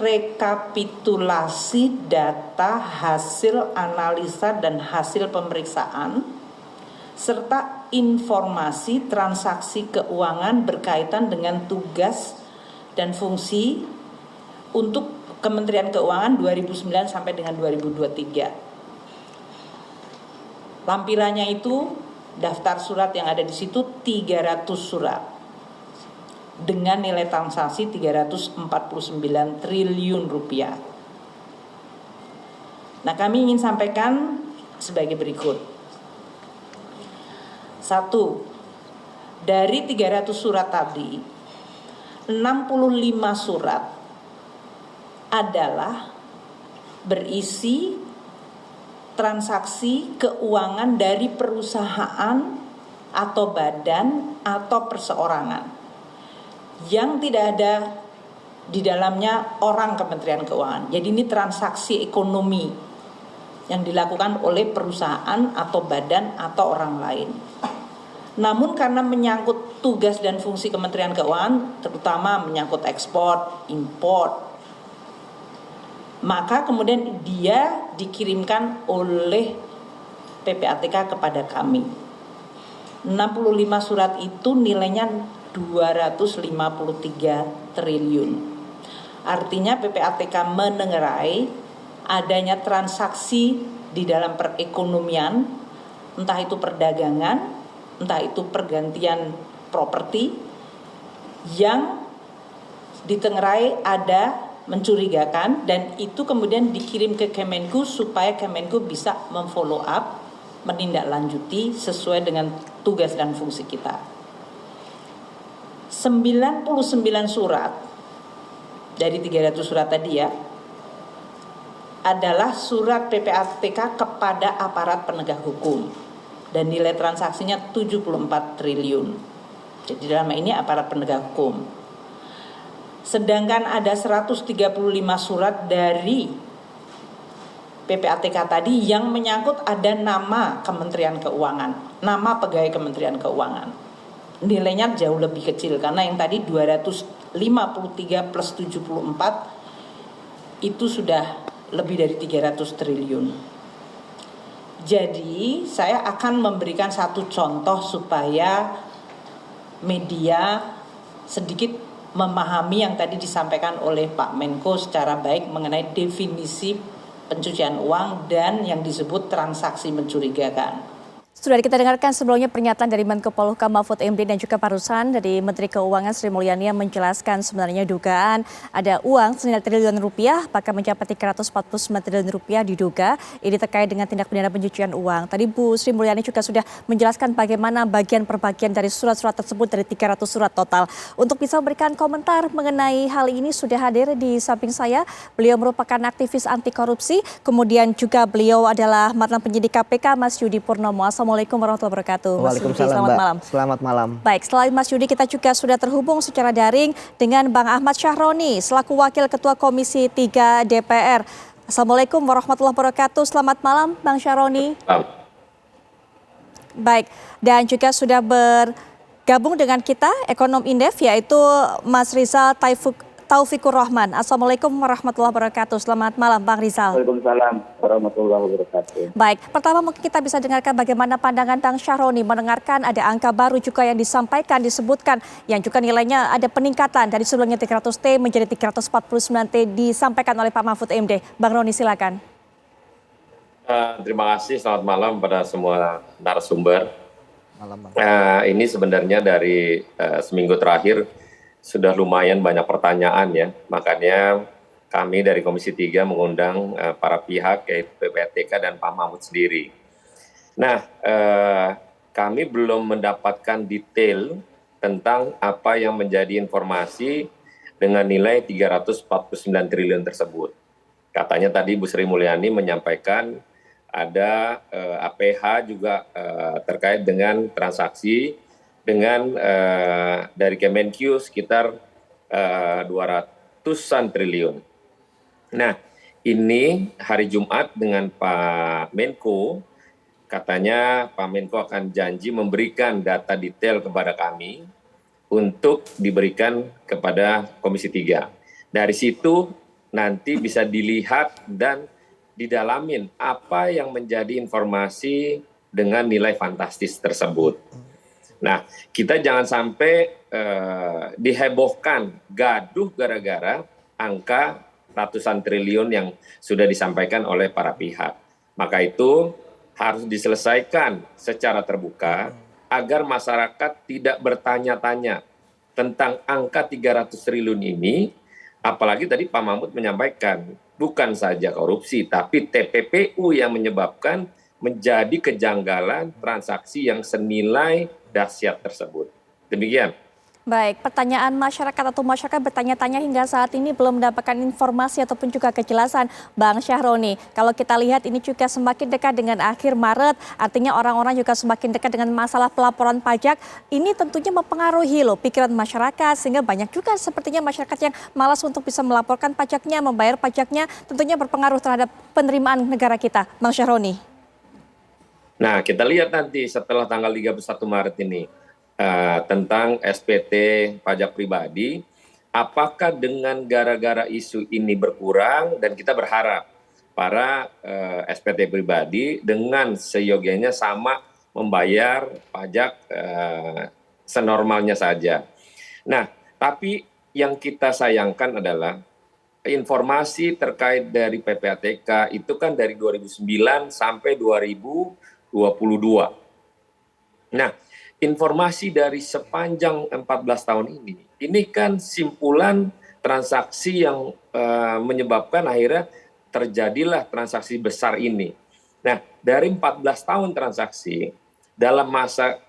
rekapitulasi data hasil analisa dan hasil pemeriksaan serta informasi transaksi keuangan berkaitan dengan tugas dan fungsi untuk Kementerian Keuangan 2009 sampai dengan 2023. Lampirannya itu daftar surat yang ada di situ 300 surat dengan nilai transaksi 349 triliun rupiah. Nah, kami ingin sampaikan sebagai berikut. 1. Dari 300 surat tadi, 65 surat adalah berisi transaksi keuangan dari perusahaan atau badan atau perseorangan yang tidak ada di dalamnya orang Kementerian Keuangan. Jadi ini transaksi ekonomi yang dilakukan oleh perusahaan atau badan atau orang lain. Namun karena menyangkut tugas dan fungsi Kementerian Keuangan, terutama menyangkut ekspor, impor, maka kemudian dia dikirimkan oleh PPATK kepada kami. 65 surat itu nilainya 253 triliun. Artinya PPATK menengarai adanya transaksi di dalam perekonomian, entah itu perdagangan, entah itu pergantian properti, yang ditengarai ada mencurigakan, dan itu kemudian dikirim ke Kemenku supaya Kemenku bisa memfollow up, menindaklanjuti sesuai dengan tugas dan fungsi kita. 99 surat dari 300 surat tadi ya adalah surat PPATK kepada aparat penegak hukum dan nilai transaksinya 74 triliun. Jadi dalam ini aparat penegak hukum. Sedangkan ada 135 surat dari PPATK tadi yang menyangkut ada nama Kementerian Keuangan, nama pegawai Kementerian Keuangan. Nilainya jauh lebih kecil karena yang tadi 253 plus 74 itu sudah lebih dari 300 triliun. Jadi saya akan memberikan satu contoh supaya media sedikit memahami yang tadi disampaikan oleh Pak Menko secara baik mengenai definisi pencucian uang dan yang disebut transaksi mencurigakan. Sudah kita dengarkan sebelumnya pernyataan dari Menko Polhukam Mahfud MD dan juga barusan dari Menteri Keuangan Sri Mulyani yang menjelaskan sebenarnya dugaan ada uang senilai triliun rupiah bahkan mencapai 349 triliun rupiah diduga ini terkait dengan tindak pidana pencucian uang. Tadi Bu Sri Mulyani juga sudah menjelaskan bagaimana bagian per bagian dari surat-surat tersebut dari 300 surat total. Untuk bisa memberikan komentar mengenai hal ini sudah hadir di samping saya. Beliau merupakan aktivis anti korupsi, kemudian juga beliau adalah mantan penyidik KPK Mas Yudi Purnomo. Assalamualaikum warahmatullahi wabarakatuh. Mas Yudi, selamat malam. Selamat malam. Baik, selain Mas Yudi kita juga sudah terhubung secara daring dengan Bang Ahmad Syahroni selaku Wakil Ketua Komisi 3 DPR. Assalamualaikum warahmatullahi wabarakatuh. Selamat malam Bang Syahroni. Baik, dan juga sudah bergabung dengan kita ekonom Indef yaitu Mas Rizal Taufikur Rahman. Assalamualaikum warahmatullahi wabarakatuh. Selamat malam Bang Rizal. Waalaikumsalam warahmatullahi wabarakatuh. Baik, pertama mungkin kita bisa dengarkan bagaimana pandangan Bang Syahroni mendengarkan ada angka baru juga yang disampaikan, disebutkan yang juga nilainya ada peningkatan dari sebelumnya 300T menjadi 349T disampaikan oleh Pak Mahfud MD. Bang Roni silakan. Terima kasih, selamat malam pada semua narasumber. Malam, ini sebenarnya dari seminggu terakhir sudah lumayan banyak pertanyaan ya, makanya kami dari Komisi 3 mengundang para pihak yaitu PPATK dan Pak Mahfud sendiri. Nah, kami belum mendapatkan detail tentang apa yang menjadi informasi dengan nilai 349 triliun tersebut. Katanya tadi Bu Sri Mulyani menyampaikan ada APH juga terkait dengan transaksi dengan dari Kemenq sekitar 200-an triliun. Nah, ini hari Jumat dengan Pak Menko, katanya Pak Menko akan janji memberikan data detail kepada kami untuk diberikan kepada Komisi 3. Dari situ nanti bisa dilihat dan didalamin apa yang menjadi informasi dengan nilai fantastis tersebut. Nah, kita jangan sampai dihebohkan, gaduh gara-gara angka ratusan triliun yang sudah disampaikan oleh para pihak. Maka itu harus diselesaikan secara terbuka agar masyarakat tidak bertanya-tanya tentang angka 300 triliun ini, apalagi tadi Pak Mahfud menyampaikan, bukan saja korupsi, tapi TPPU yang menyebabkan menjadi kejanggalan transaksi yang senilai dahsyat tersebut. Demikian. Baik, pertanyaan masyarakat atau masyarakat bertanya-tanya hingga saat ini belum mendapatkan informasi ataupun juga kejelasan. Bang Syahroni, kalau kita lihat ini juga semakin dekat dengan akhir Maret, artinya orang-orang juga semakin dekat dengan masalah pelaporan pajak. Ini tentunya mempengaruhi pikiran masyarakat, sehingga banyak juga sepertinya masyarakat yang malas untuk bisa melaporkan pajaknya, membayar pajaknya, tentunya berpengaruh terhadap penerimaan negara kita. Bang Syahroni. Nah, kita lihat nanti setelah tanggal 31 Maret ini. Tentang SPT pajak pribadi, apakah dengan gara-gara isu ini berkurang, dan kita berharap para SPT pribadi dengan seyogianya sama membayar pajak senormalnya saja. Nah, tapi yang kita sayangkan adalah informasi terkait dari PPATK itu kan dari 2009 sampai 2022. Nah, informasi dari sepanjang 14 tahun ini kan simpulan transaksi yang menyebabkan akhirnya terjadilah transaksi besar ini. Nah, dari 14 tahun transaksi dalam masa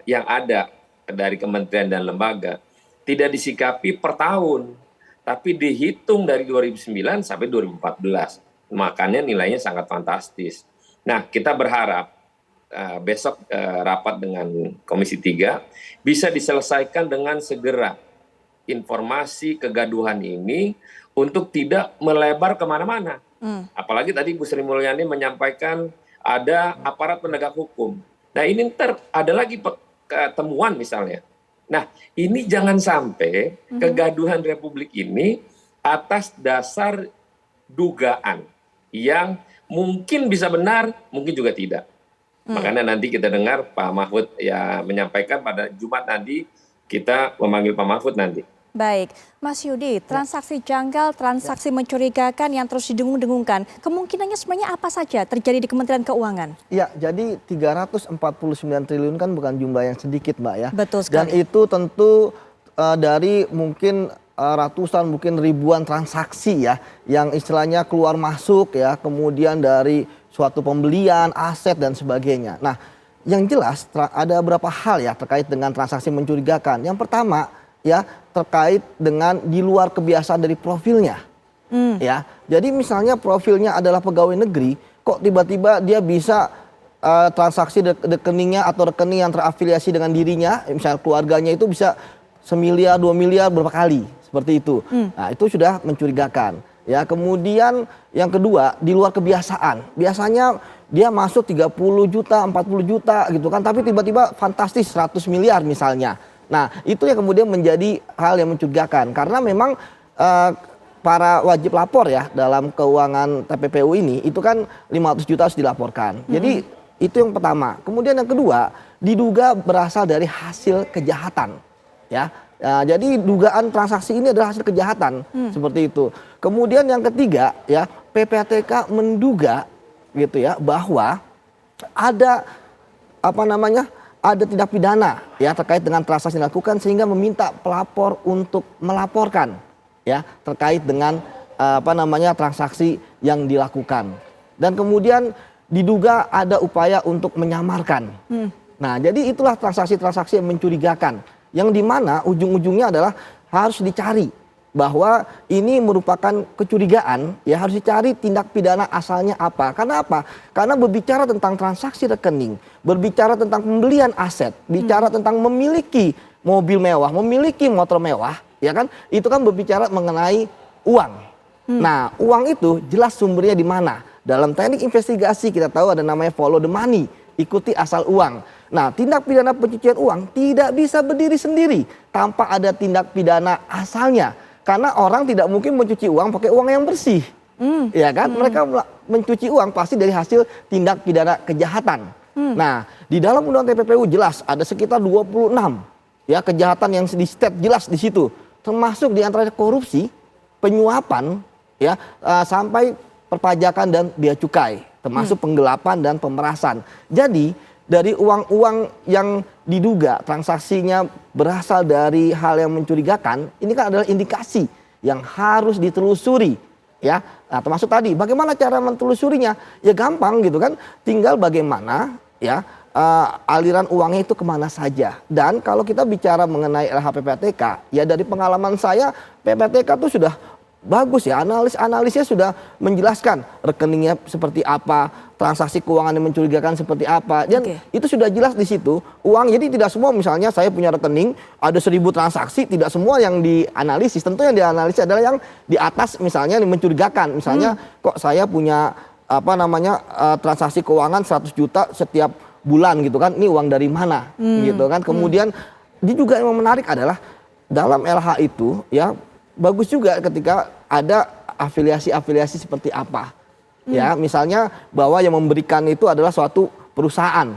yang ada dari kementerian dan lembaga tidak disikapi per tahun, tapi dihitung dari 2009 sampai 2014. Makanya nilainya sangat fantastis. Nah, kita berharap besok rapat dengan Komisi 3 bisa diselesaikan dengan segera informasi kegaduhan ini untuk tidak melebar kemana-mana. Apalagi tadi Bu Sri Mulyani menyampaikan ada aparat penegak hukum. Nah, ini ada lagi temuan misalnya. Nah, ini jangan sampai kegaduhan Republik ini atas dasar dugaan yang mungkin bisa benar, mungkin juga tidak. Makanya nanti kita dengar Pak Mahfud ya menyampaikan pada Jumat nanti, kita memanggil Pak Mahfud nanti. Baik, Mas Yudi, transaksi janggal, transaksi mencurigakan yang terus didengung-dengungkan, kemungkinannya sebenarnya apa saja terjadi di Kementerian Keuangan? Ya, jadi 349 triliun kan bukan jumlah yang sedikit, Mbak ya. Betul sekali. Dan itu tentu dari mungkin ratusan, mungkin ribuan transaksi ya, yang istilahnya keluar masuk ya, kemudian dari suatu pembelian, aset dan sebagainya. Nah, yang jelas ada beberapa hal ya terkait dengan transaksi mencurigakan. Yang pertama ya terkait dengan di luar kebiasaan dari profilnya. Ya, jadi misalnya profilnya adalah pegawai negeri, kok tiba-tiba dia bisa transaksi rekeningnya atau rekening yang terafiliasi dengan dirinya, misalnya keluarganya itu bisa 1 miliar, 2 miliar berapa kali seperti itu. Nah, itu sudah mencurigakan. Ya, kemudian yang kedua di luar kebiasaan. Biasanya dia masuk 30 juta, 40 juta gitu kan, tapi tiba-tiba fantastis 100 miliar misalnya. Nah, itu yang kemudian menjadi hal yang mencurigakan karena memang para wajib lapor ya dalam keuangan TPPU ini itu kan 500 juta harus dilaporkan. Jadi itu yang pertama. Kemudian yang kedua diduga berasal dari hasil kejahatan. Ya. Jadi dugaan transaksi ini adalah hasil kejahatan seperti itu. Kemudian yang ketiga ya PPATK menduga gitu ya bahwa ada ada tindak pidana ya terkait dengan transaksi yang dilakukan sehingga meminta pelapor untuk melaporkan ya terkait dengan transaksi yang dilakukan. Dan kemudian diduga ada upaya untuk menyamarkan. Nah, jadi itulah transaksi-transaksi yang mencurigakan. Yang dimana ujung-ujungnya adalah harus dicari bahwa ini merupakan kecurigaan, ya harus dicari tindak pidana asalnya apa. Karena apa? Karena berbicara tentang transaksi rekening, berbicara tentang pembelian aset, bicara tentang memiliki mobil mewah, memiliki motor mewah, ya kan? Itu kan berbicara mengenai uang. Nah, uang itu jelas sumbernya di mana. Dalam teknik investigasi kita tahu ada namanya follow the money, ikuti asal uang. Nah, tindak pidana pencucian uang tidak bisa berdiri sendiri tanpa ada tindak pidana asalnya. Karena orang tidak mungkin mencuci uang pakai uang yang bersih. Ya kan? Mereka mencuci uang pasti dari hasil tindak pidana kejahatan. Nah, di dalam Undang TPPU jelas ada sekitar 26 ya kejahatan yang di state jelas di situ. Termasuk di antaranya korupsi, penyuapan ya sampai perpajakan dan bea cukai, termasuk penggelapan dan pemerasan. Jadi dari uang-uang yang diduga transaksinya berasal dari hal yang mencurigakan, ini kan adalah indikasi yang harus ditelusuri. Ya, nah, termasuk tadi bagaimana cara mentelusurinya? Ya gampang gitu kan, tinggal bagaimana ya aliran uangnya itu kemana saja. Dan kalau kita bicara mengenai LHPPATK, ya dari pengalaman saya PPATK itu sudah bagus ya, analisnya sudah menjelaskan rekeningnya seperti apa, transaksi keuangan yang mencurigakan seperti apa, dan itu sudah jelas di situ uang. Jadi tidak semua misalnya saya punya rekening ada 1000 transaksi, tidak semua yang dianalisis. Tentu yang dianalisis adalah yang di atas misalnya yang mencurigakan. Misalnya kok saya punya transaksi keuangan 100 juta setiap bulan gitu kan, ini uang dari mana gitu kan. Kemudian ini juga yang menarik adalah dalam LH itu ya bagus juga ketika ada afiliasi-afiliasi seperti apa. Ya, misalnya bahwa yang memberikan itu adalah suatu perusahaan.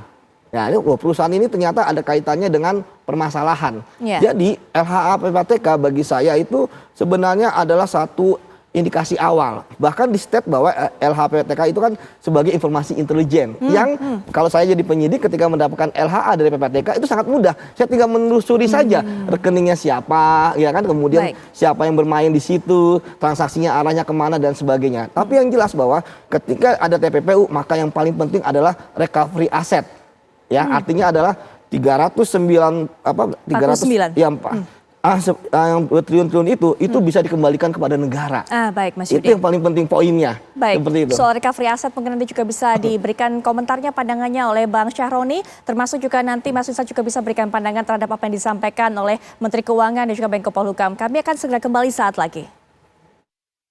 Ya, ini perusahaan ini ternyata ada kaitannya dengan permasalahan. Jadi LHA PPATK bagi saya itu sebenarnya adalah satu indikasi awal. Bahkan di state bahwa LHPTK itu kan sebagai informasi intelijen yang kalau saya jadi penyidik ketika mendapatkan LHA dari PPATK itu sangat mudah. Saya tinggal menelusuri saja rekeningnya siapa, ya kan, kemudian siapa yang bermain di situ, transaksinya arahnya kemana dan sebagainya. Tapi yang jelas bahwa ketika ada TPPU maka yang paling penting adalah recovery aset. Ya, artinya adalah 309 yang yang triliun-triliun itu bisa dikembalikan kepada negara. Baik, Mas Yudi. Itu yang paling penting poinnya. Baik, seperti itu. Soal recovery aset mungkin nanti juga bisa diberikan komentarnya, pandangannya oleh Bang Syahroni, termasuk juga nanti Mas Wisat juga bisa berikan pandangan terhadap apa yang disampaikan oleh Menteri Keuangan dan juga Menko Polhukam. Kami akan segera kembali saat lagi.